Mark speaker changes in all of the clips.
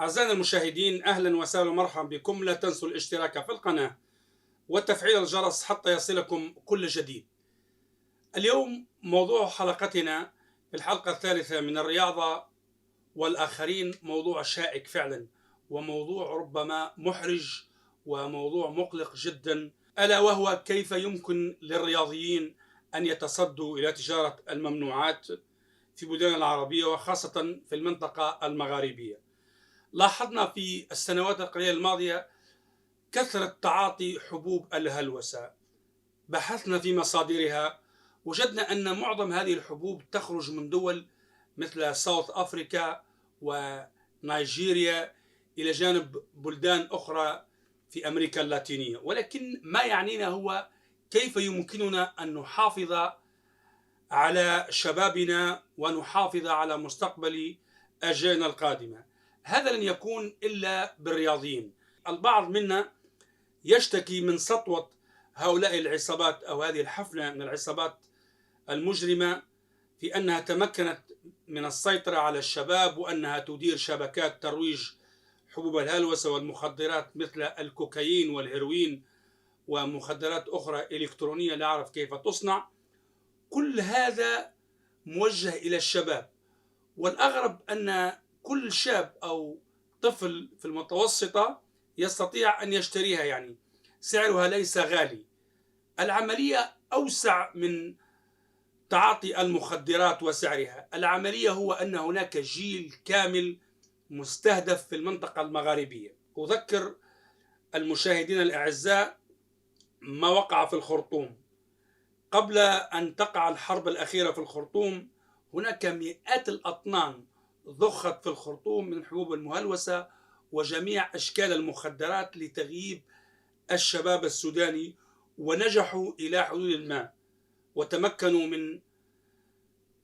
Speaker 1: أعزائنا المشاهدين، أهلا وسهلا ومرحبا بكم. لا تنسوا الاشتراك في القناة وتفعيل الجرس حتى يصلكم كل جديد. اليوم موضوع حلقتنا في الحلقة الثالثة من الرياضة والآخرين موضوع شائك فعلا، وموضوع ربما محرج وموضوع مقلق جدا، ألا وهو كيف يمكن للرياضيين أن يتصدوا إلى تجارة الممنوعات في بلدان العربية وخاصة في المنطقة المغاربية. لاحظنا في السنوات القليلة الماضية كثرة تعاطي حبوب الهلوسة. بحثنا في مصادرها، وجدنا أن معظم هذه الحبوب تخرج من دول مثل ساوث أفريكا ونيجيريا إلى جانب بلدان أخرى في أمريكا اللاتينية. ولكن ما يعنينا هو كيف يمكننا أن نحافظ على شبابنا ونحافظ على مستقبل أجيالنا القادمة. هذا لن يكون إلا بالرياضيين. البعض منا يشتكي من سطوة هؤلاء العصابات أو هذه الحفلة من العصابات المجرمة في أنها تمكنت من السيطرة على الشباب، وأنها تدير شبكات ترويج حبوب الهلوسة والمخدرات مثل الكوكايين والهيروين ومخدرات أخرى إلكترونية لا أعرف كيف تصنع. كل هذا موجه إلى الشباب، والأغرب أن كل شاب أو طفل في المتوسطة يستطيع أن يشتريها، يعني سعرها ليس غالي. العملية أوسع من تعاطي المخدرات وسعرها. العملية هو أن هناك جيل كامل مستهدف في المنطقة المغاربية. أذكر المشاهدين الأعزاء ما وقع في الخرطوم. قبل أن تقع الحرب الأخيرة في الخرطوم هناك مئات الأطنان ضخت في الخرطوم من حبوب المهلوسة وجميع أشكال المخدرات لتغييب الشباب السوداني، ونجحوا إلى حدود ما وتمكنوا من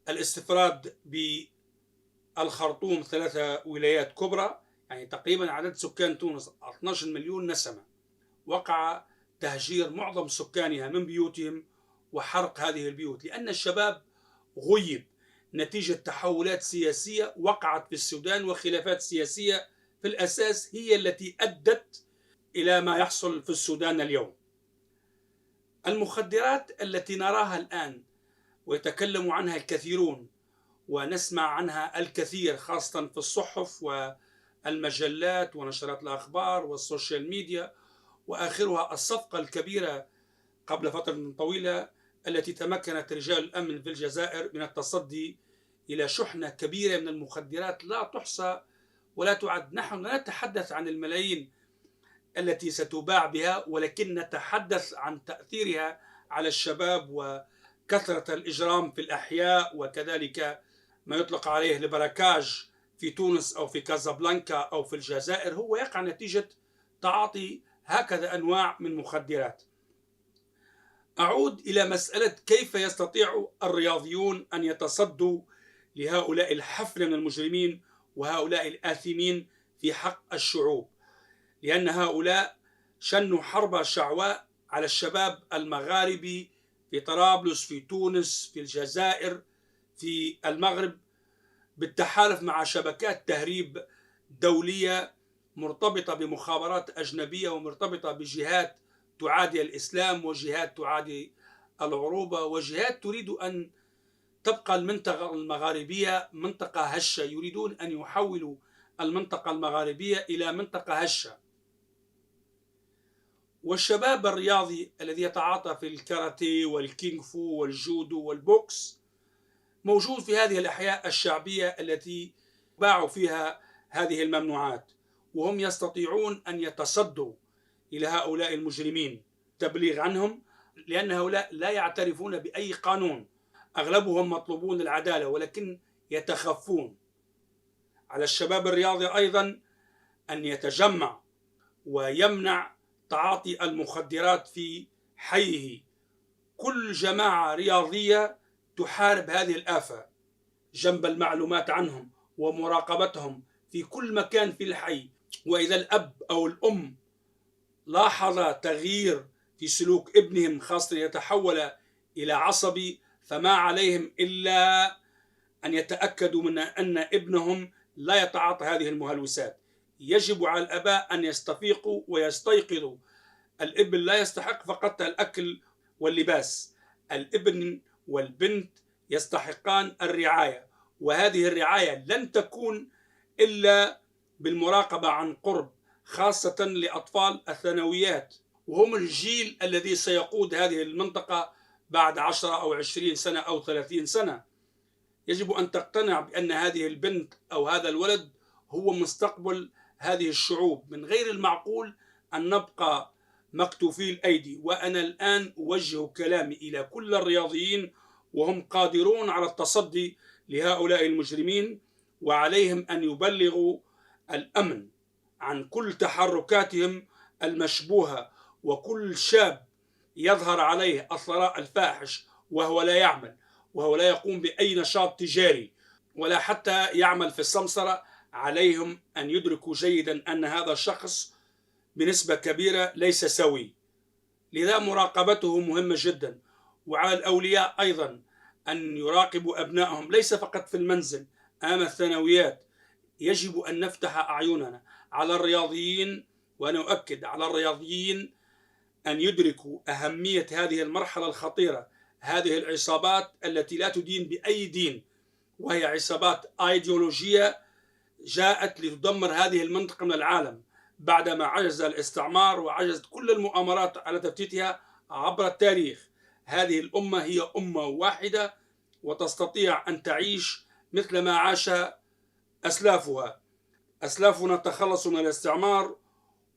Speaker 1: الاستفراد بالخرطوم 3 ولايات كبرى، يعني تقريبا عدد سكان تونس 12 مليون نسمة. وقع تهجير معظم سكانها من بيوتهم وحرق هذه البيوت، لأن الشباب غيب نتيجة تحولات سياسية وقعت في السودان، وخلافات سياسية في الأساس هي التي أدت إلى ما يحصل في السودان اليوم. المخدرات التي نراها الآن ويتكلم عنها الكثيرون ونسمع عنها الكثير خاصة في الصحف والمجلات ونشرات الأخبار والسوشيال ميديا، وآخرها الصفقة الكبيرة قبل فترة طويلة التي تمكنت رجال الأمن في الجزائر من التصدي إلى شحنة كبيرة من المخدرات لا تحصى ولا تعد. نحن لا نتحدث عن الملايين التي ستباع بها، ولكن نتحدث عن تأثيرها على الشباب وكثرة الإجرام في الأحياء، وكذلك ما يطلق عليه البراكاج في تونس أو في كازابلانكا أو في الجزائر هو يقع نتيجة تعاطي هكذا أنواع من مخدرات. أعود إلى مسألة كيف يستطيع الرياضيون أن يتصدوا لهؤلاء الحفلة من المجرمين وهؤلاء الآثمين في حق الشعوب، لأن هؤلاء شنوا حرب شعواء على الشباب المغاربي في طرابلس، في تونس، في الجزائر، في المغرب، بالتحالف مع شبكات تهريب دولية مرتبطة بمخابرات أجنبية ومرتبطة بجهات تعادي الإسلام وجهات تعادي العروبة وجهات تريد أن تبقى المنطقة المغاربية منطقة هشة. يريدون أن يحولوا المنطقة المغاربية إلى منطقة هشة. والشباب الرياضي الذي يتعاطى في الكاراتيه والكينغ فو والجودو والبوكس موجود في هذه الأحياء الشعبية التي باعوا فيها هذه الممنوعات، وهم يستطيعون أن يتصدوا إلى هؤلاء المجرمين تبليغ عنهم، لأن هؤلاء لا يعترفون بأي قانون. أغلبهم مطلوبون العدالة ولكن يتخفون. على الشباب الرياضي أيضا أن يتجمع ويمنع تعاطي المخدرات في حيه. كل جماعة رياضية تحارب هذه الآفة جنب المعلومات عنهم ومراقبتهم في كل مكان في الحي. وإذا الأب أو الأم لاحظ تغيير في سلوك ابنهم خاصة يتحول إلى عصبي، فما عليهم إلا أن يتأكدوا من أن ابنهم لا يتعاطى هذه المهلوسات. يجب على الآباء أن يستفيقوا ويستيقظوا. الابن لا يستحق فقط الأكل واللباس، الابن والبنت يستحقان الرعاية، وهذه الرعاية لن تكون إلا بالمراقبة عن قرب، خاصة لأطفال الثانويات، وهم الجيل الذي سيقود هذه المنطقة بعد 10 أو 20 سنة أو 30 سنة. يجب أن تقتنع بأن هذه البنت أو هذا الولد هو مستقبل هذه الشعوب. من غير المعقول أن نبقى مكتوفي الأيدي. وأنا الآن أوجه كلامي إلى كل الرياضيين وهم قادرون على التصدي لهؤلاء المجرمين، وعليهم أن يبلغوا الأمن عن كل تحركاتهم المشبوهة، وكل شاب يظهر عليه الثراء الفاحش وهو لا يعمل، وهو لا يقوم بأي نشاط تجاري ولا حتى يعمل في السمسرة، عليهم أن يدركوا جيدا أن هذا الشخص بنسبة كبيرة ليس سوي. لذا مراقبته مهمة جدا. وعلى الأولياء أيضا أن يراقبوا أبنائهم ليس فقط في المنزل أمام الثانويات. يجب أن نفتح أعيننا على الرياضيين، وأنا أؤكد على الرياضيين أن يدركوا أهمية هذه المرحلة الخطيرة. هذه العصابات التي لا تدين بأي دين، وهي عصابات أيديولوجية جاءت لتدمر هذه المنطقة من العالم بعدما عجز الاستعمار وعجزت كل المؤامرات على تفتيتها عبر التاريخ. هذه الأمة هي أمة واحدة وتستطيع أن تعيش مثل ما عاش أسلافها. أسلافنا تخلصوا من الاستعمار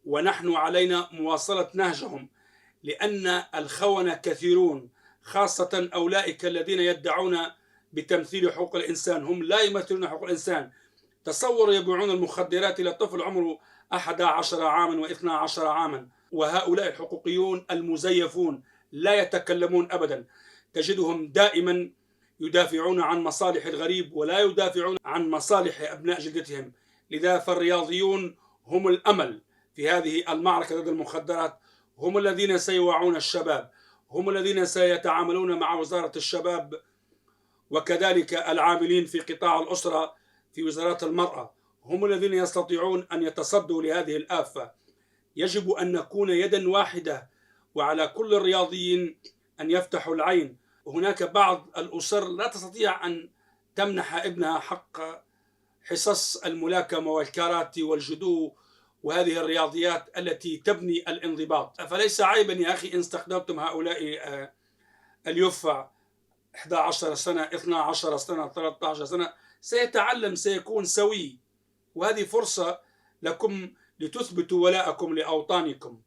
Speaker 1: ونحن علينا مواصلة نهجهم، لأن الخونة كثيرون، خاصة أولئك الذين يدعون بتمثيل حقوق الإنسان. هم لا يمثلون حقوق الإنسان. تصور يبيعون المخدرات إلى طفل عمره 11 عاما و12 عاما، وهؤلاء الحقوقيون المزيفون لا يتكلمون أبدا. تجدهم دائما يدافعون عن مصالح الغريب ولا يدافعون عن مصالح أبناء جلدتهم. لذا فالرياضيون هم الأمل في هذه المعركة ضد المخدرات، هم الذين سيوعون الشباب، هم الذين سيتعاملون مع وزارة الشباب، وكذلك العاملين في قطاع الأسرة في وزارات المرأة، هم الذين يستطيعون أن يتصدوا لهذه الآفة. يجب أن نكون يدا واحدة، وعلى كل الرياضيين أن يفتحوا العين. هناك بعض الأسر لا تستطيع أن تمنح ابنها حق حصص الملاكمة والكاراتي والجودو وهذه الرياضيات التي تبني الانضباط. فليس عيبا يا أخي إن استخدمتم هؤلاء اليفع 11 سنة 12 سنة 13 سنة، سيتعلم، سيكون سوي. وهذه فرصة لكم لتثبتوا ولاءكم لأوطانكم.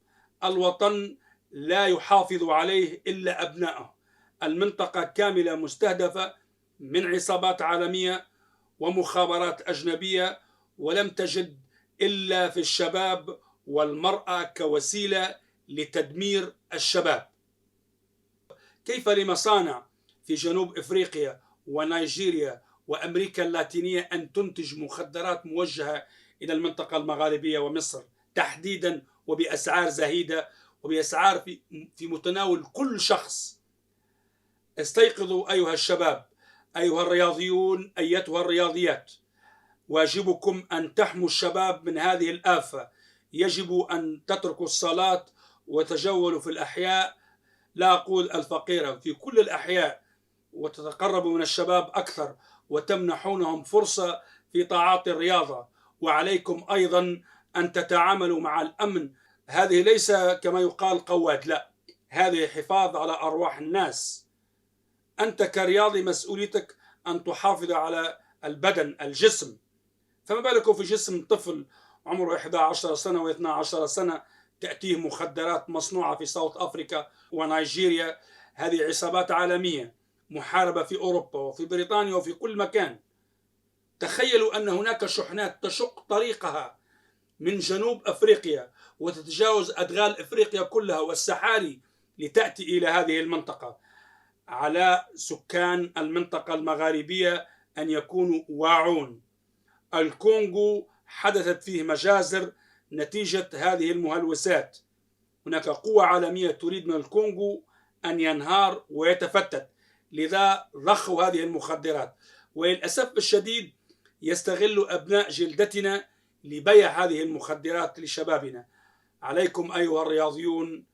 Speaker 1: الوطن لا يحافظ عليه إلا أبنائه. المنطقة كاملة مستهدفة من عصابات عالمية ومخابرات أجنبية، ولم تجد إلا في الشباب والمرأة كوسيلة لتدمير الشباب. كيف لمصانع في جنوب إفريقيا ونيجيريا وأمريكا اللاتينية أن تنتج مخدرات موجهة إلى المنطقة المغاربية ومصر تحديدا، وبأسعار زهيدة وبأسعار في متناول كل شخص؟ استيقظوا أيها الشباب، أيها الرياضيون، أيتها الرياضيات. واجبكم أن تحموا الشباب من هذه الآفة. يجب أن تتركوا الصلاة وتجولوا في الأحياء، لا أقول الفقيرة، في كل الأحياء، وتتقربوا من الشباب أكثر وتمنحونهم فرصة في تعاطي الرياضة. وعليكم أيضا أن تتعاملوا مع الأمن. هذه ليس كما يقال قواد، لا، هذه حفاظ على أرواح الناس. أنت كرياضي مسؤوليتك أن تحافظ على البدن، الجسم، فما بالكم في جسم طفل عمره 11 سنة و12 سنة تأتيه مخدرات مصنوعة في ساوث أفريقيا ونيجيريا. هذه عصابات عالمية محاربة في أوروبا وفي بريطانيا وفي كل مكان. تخيلوا أن هناك شحنات تشق طريقها من جنوب أفريقيا وتتجاوز أدغال أفريقيا كلها والسحاري لتأتي إلى هذه المنطقة. على سكان المنطقة المغاربية أن يكونوا واعون. الكونغو حدثت فيه مجازر نتيجة هذه المهلوسات. هناك قوة عالمية تريد من الكونغو أن ينهار ويتفتت، لذا ضخوا هذه المخدرات. وللأسف الشديد يستغل أبناء جلدتنا لبيع هذه المخدرات لشبابنا. عليكم أيها الرياضيون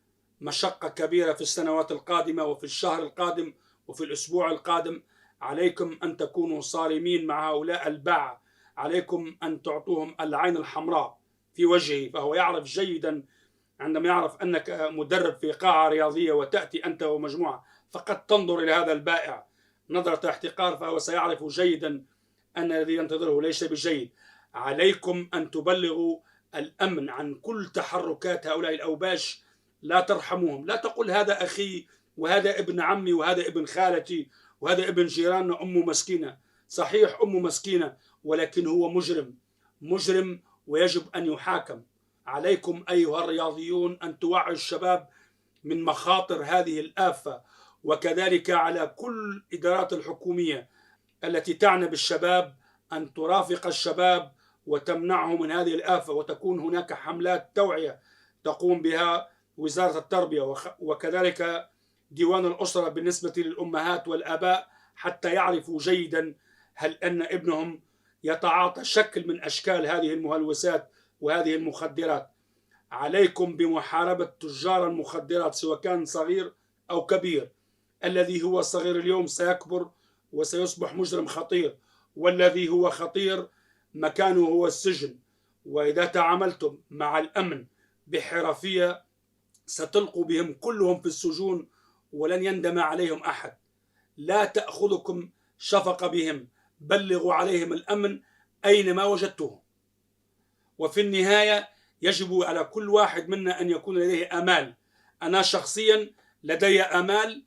Speaker 1: مشقة كبيرة في السنوات القادمة وفي الشهر القادم وفي الأسبوع القادم. عليكم أن تكونوا صارمين مع هؤلاء الباعة. عليكم أن تعطوهم العين الحمراء في وجهه، فهو يعرف جيدا عندما يعرف أنك مدرب في قاعة رياضية وتأتي أنت ومجموعة فقد تنظر إلى هذا البائع نظرة احتقار، فهو سيعرف جيدا أن الذي ينتظره ليس بجيد. عليكم أن تبلغوا الأمن عن كل تحركات هؤلاء الأوباش. لا ترحموهم. لا تقول هذا أخي وهذا ابن عمي وهذا ابن خالتي وهذا ابن جيراننا أمه مسكينة. صحيح أمه مسكينة، ولكن هو مجرم، مجرم ويجب أن يحاكم. عليكم أيها الرياضيون أن توعوا الشباب من مخاطر هذه الآفة، وكذلك على كل الإدارات الحكومية التي تعنى بالشباب أن ترافق الشباب وتمنعه من هذه الآفة، وتكون هناك حملات توعية تقوم بها وزارة التربية وكذلك ديوان الأسرة بالنسبة للأمهات والآباء، حتى يعرفوا جيدا هل أن ابنهم يتعاطى شكل من أشكال هذه المهلوسات وهذه المخدرات. عليكم بمحاربة تجار المخدرات سواء كان صغير أو كبير. الذي هو صغير اليوم سيكبر وسيصبح مجرم خطير، والذي هو خطير مكانه هو السجن. وإذا تعاملتم مع الأمن بحرفية ستلقوا بهم كلهم في السجون ولن يندم عليهم أحد. لا تأخذكم شفقة بهم، بلغوا عليهم الأمن أينما وجدتهم. وفي النهاية يجب على كل واحد منا أن يكون لديه آمال. أنا شخصيا لدي آمال